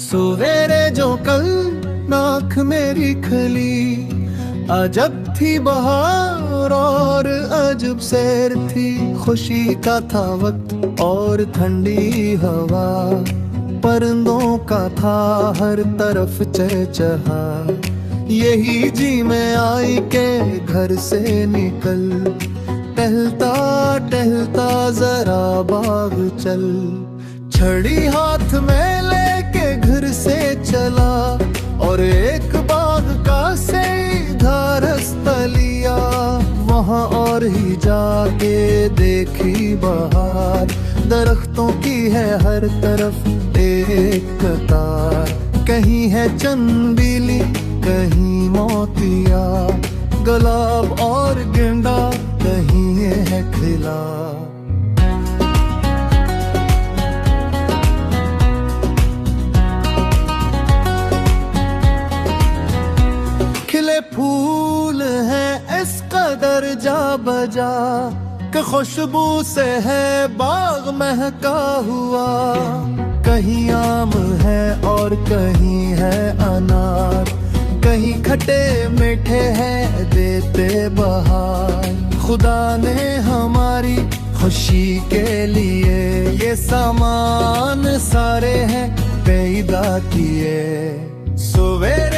सवेरे जो कल नाक मेरी खली, अजब थी बहार और अजब सैर थी। खुशी का था वक्त और ठंडी हवा, परिंदों का था हर तरफ चहचहा। यही जी में आई के घर से निकल, टहलता टहलता जरा बाग चल। छड़ी हाथ में लेके घर से चला और एक बाग का सीधा रास्ता लिया। वहाँ और ही जाके देखी बहार, दरख्तों की है हर तरफ एक कतार। कहीं है चंबीली कहीं मोतिया, गुलाब और गेंदा कहीं है खिला। खिले फूल हैं इस कदर जा बजा कि खुशबू से है बाग महका हुआ। कहीं आम है और कहीं है अनार, कहीं खट्टे मीठे हैं देते बहार। खुदा ने हमारी खुशी के लिए ये सामान सारे हैं पैदा किए। सवेरे